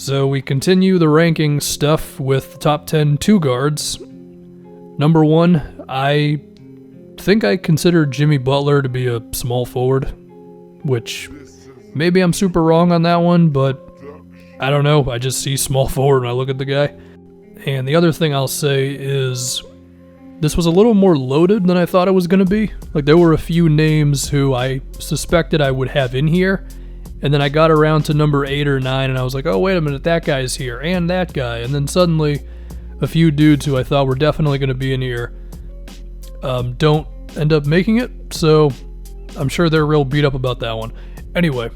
So we continue the ranking stuff with the top 10 two guards. Number 1, I think I consider Jimmy Butler to be a small forward, which maybe I'm super wrong on that one, but I don't know. I just see small forward when I look at the guy. And the other thing I'll say is this was a little more loaded than I thought it was going to be. Like, there were a few names who I suspected I would have in here, and then I got around to number 8 or 9, and I was like, oh, wait a minute, that guy's here, and that guy. And then suddenly, a few dudes who I thought were definitely going to be in here don't end up making it, so I'm sure they're real beat up about that one. Anyway,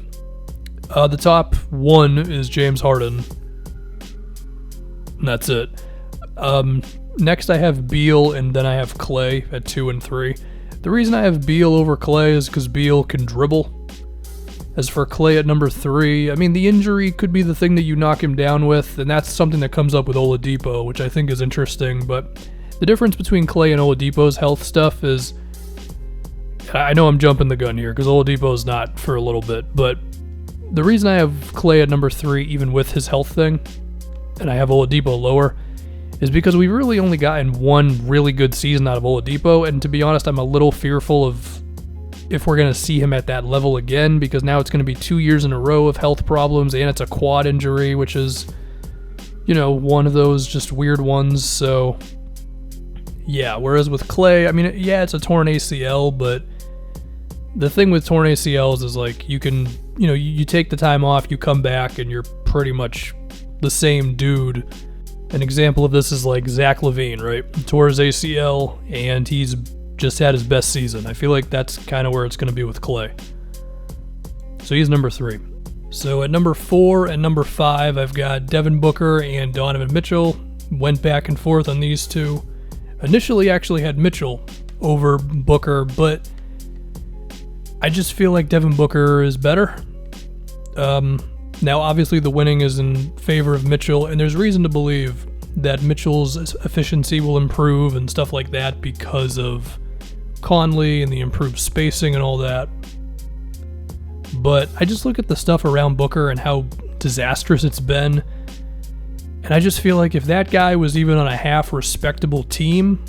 the top 1 is James Harden. And that's it. Next I have Beal, and then I have Clay at 2 and 3. The reason I have Beal over Clay is because Beal can dribble. As for Clay at number 3, I mean, the injury could be the thing that you knock him down with, and that's something that comes up with Oladipo, which I think is interesting. But the difference between Clay and Oladipo's health stuff is, I know I'm jumping the gun here because Oladipo's not for a little bit, but the reason I have Clay at number 3, even with his health thing, and I have Oladipo lower, is because we've really only gotten one really good season out of Oladipo, and to be honest, I'm a little fearful of if we're going to see him at that level again, because now it's going to be 2 years in a row of health problems, and it's a quad injury, which is, you know, one of those just weird ones. So yeah, whereas with Clay, I mean, yeah, it's a torn ACL, but the thing with torn ACLs is, like, you can, you know, you take the time off, you come back, and you're pretty much the same dude. An example of this is like Zach LaVine, right? Tore his ACL, and he's just had his best season. I feel like that's kind of where it's going to be with Clay. So he's number 3. So at number 4 and number 5, I've got Devin Booker and Donovan Mitchell. Went back and forth on these two. Initially actually had Mitchell over Booker, but I just feel like Devin Booker is better. Now, obviously, the winning is in favor of Mitchell, and there's reason to believe that Mitchell's efficiency will improve and stuff like that because of Conley and the improved spacing and all that. But I just look at the stuff around Booker and how disastrous it's been, and I just feel like if that guy was even on a half-respectable team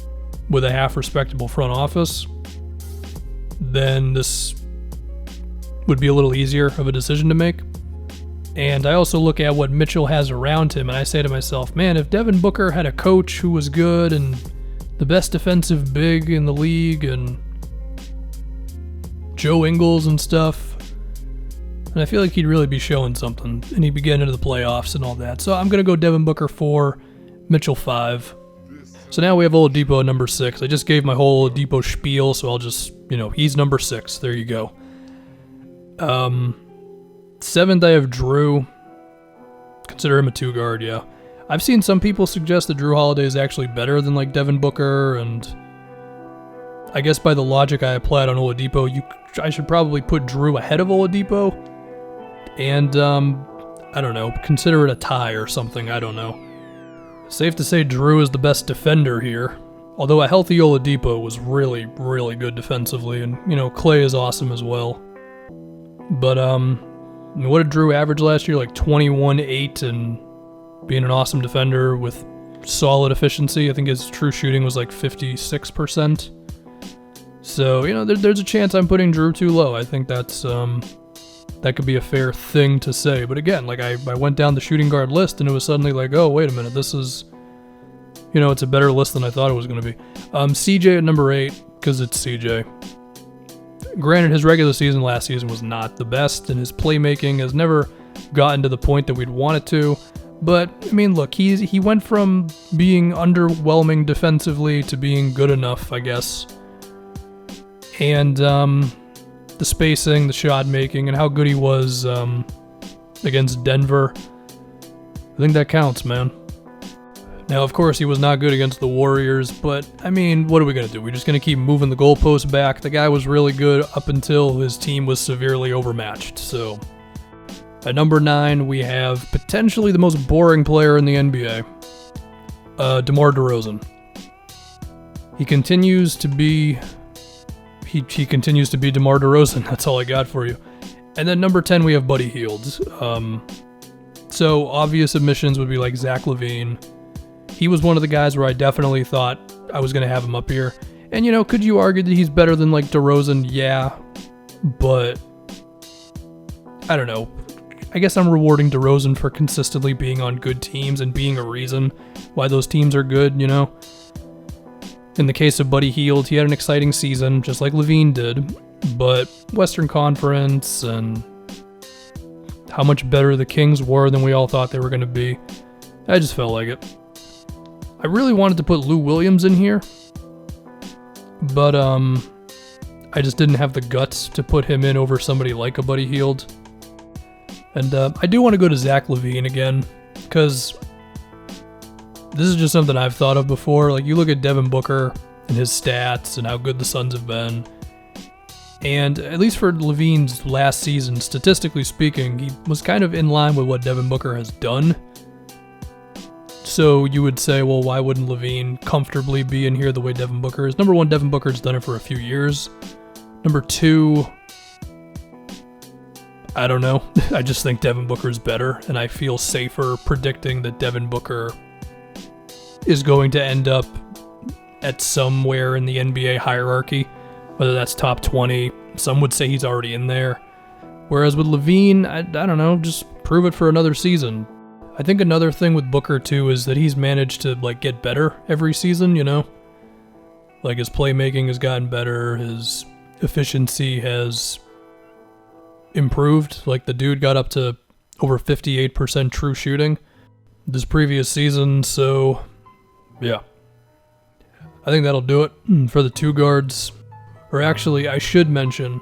with a half-respectable front office, then this would be a little easier of a decision to make. And I also look at what Mitchell has around him, and I say to myself, man, if Devin Booker had a coach who was good and the best defensive big in the league and Joe Ingles and stuff, and I feel like he'd really be showing something, and he'd be getting into the playoffs and all that. So I'm going to go Devin Booker 4, Mitchell 5. So now we have Oladipo at number 6. I just gave my whole Oladipo spiel, so I'll just, he's number 6. There you go. 7th, I have Drew. Consider him a 2 guard, yeah. I've seen some people suggest that Drew Holiday is actually better than, like, Devin Booker, and I guess by the logic I applied on Oladipo, I should probably put Drew ahead of Oladipo, and, I don't know, consider it a tie or something, I don't know. Safe to say Drew is the best defender here, although a healthy Oladipo was really, really good defensively, and, Clay is awesome as well. But, what did Drew average last year? Like 21-8 and being an awesome defender with solid efficiency. I think his true shooting was like 56%. So, there's a chance I'm putting Drew too low. I think that's that could be a fair thing to say. But again, like I went down the shooting guard list and it was suddenly like, oh, wait a minute, this is, it's a better list than I thought it was going to be. CJ at number 8, because it's CJ. Granted, his regular season last season was not the best, and his playmaking has never gotten to the point that we'd want it to. But, I mean, look, he went from being underwhelming defensively to being good enough, I guess. And the spacing, the shot making, and how good he was against Denver, I think that counts, man. Now, of course, he was not good against the Warriors, but, I mean, what are we going to do? We're just going to keep moving the goalposts back. The guy was really good up until his team was severely overmatched. So, at number 9, we have potentially the most boring player in the NBA, Demar Derozan. He continues to be DeMar DeRozan. That's all I got for you. And then number 10, we have Buddy Hield. So obvious admissions would be like Zach LaVine. He was one of the guys where I definitely thought I was going to have him up here. And, you know, could you argue that he's better than, like, DeRozan? Yeah. But, I don't know. I guess I'm rewarding DeRozan for consistently being on good teams and being a reason why those teams are good, you know? In the case of Buddy Hield, he had an exciting season, just like LaVine did. But Western Conference and how much better the Kings were than we all thought they were going to be, I just felt like it. I really wanted to put Lou Williams in here, but I just didn't have the guts to put him in over somebody like a Buddy Hield. And I do want to go to Zach LaVine again, because this is just something I've thought of before. Like, you look at Devin Booker and his stats and how good the Suns have been, and at least for LaVine's last season, statistically speaking, he was kind of in line with what Devin Booker has done. So you would say, well, why wouldn't LaVine comfortably be in here the way Devin Booker is? Number one, Devin Booker's done it for a few years. Number two, I don't know. I just think Devin Booker's better, and I feel safer predicting that Devin Booker is going to end up at somewhere in the NBA hierarchy, whether that's top 20. Some would say he's already in there. Whereas with LaVine, I don't know, just prove it for another season. I think another thing with Booker, too, is that he's managed to, like, get better every season, you know? Like, his playmaking has gotten better, his efficiency has improved. Like, the dude got up to over 58% true shooting this previous season, so, yeah. I think that'll do it for the two guards. Or actually, I should mention,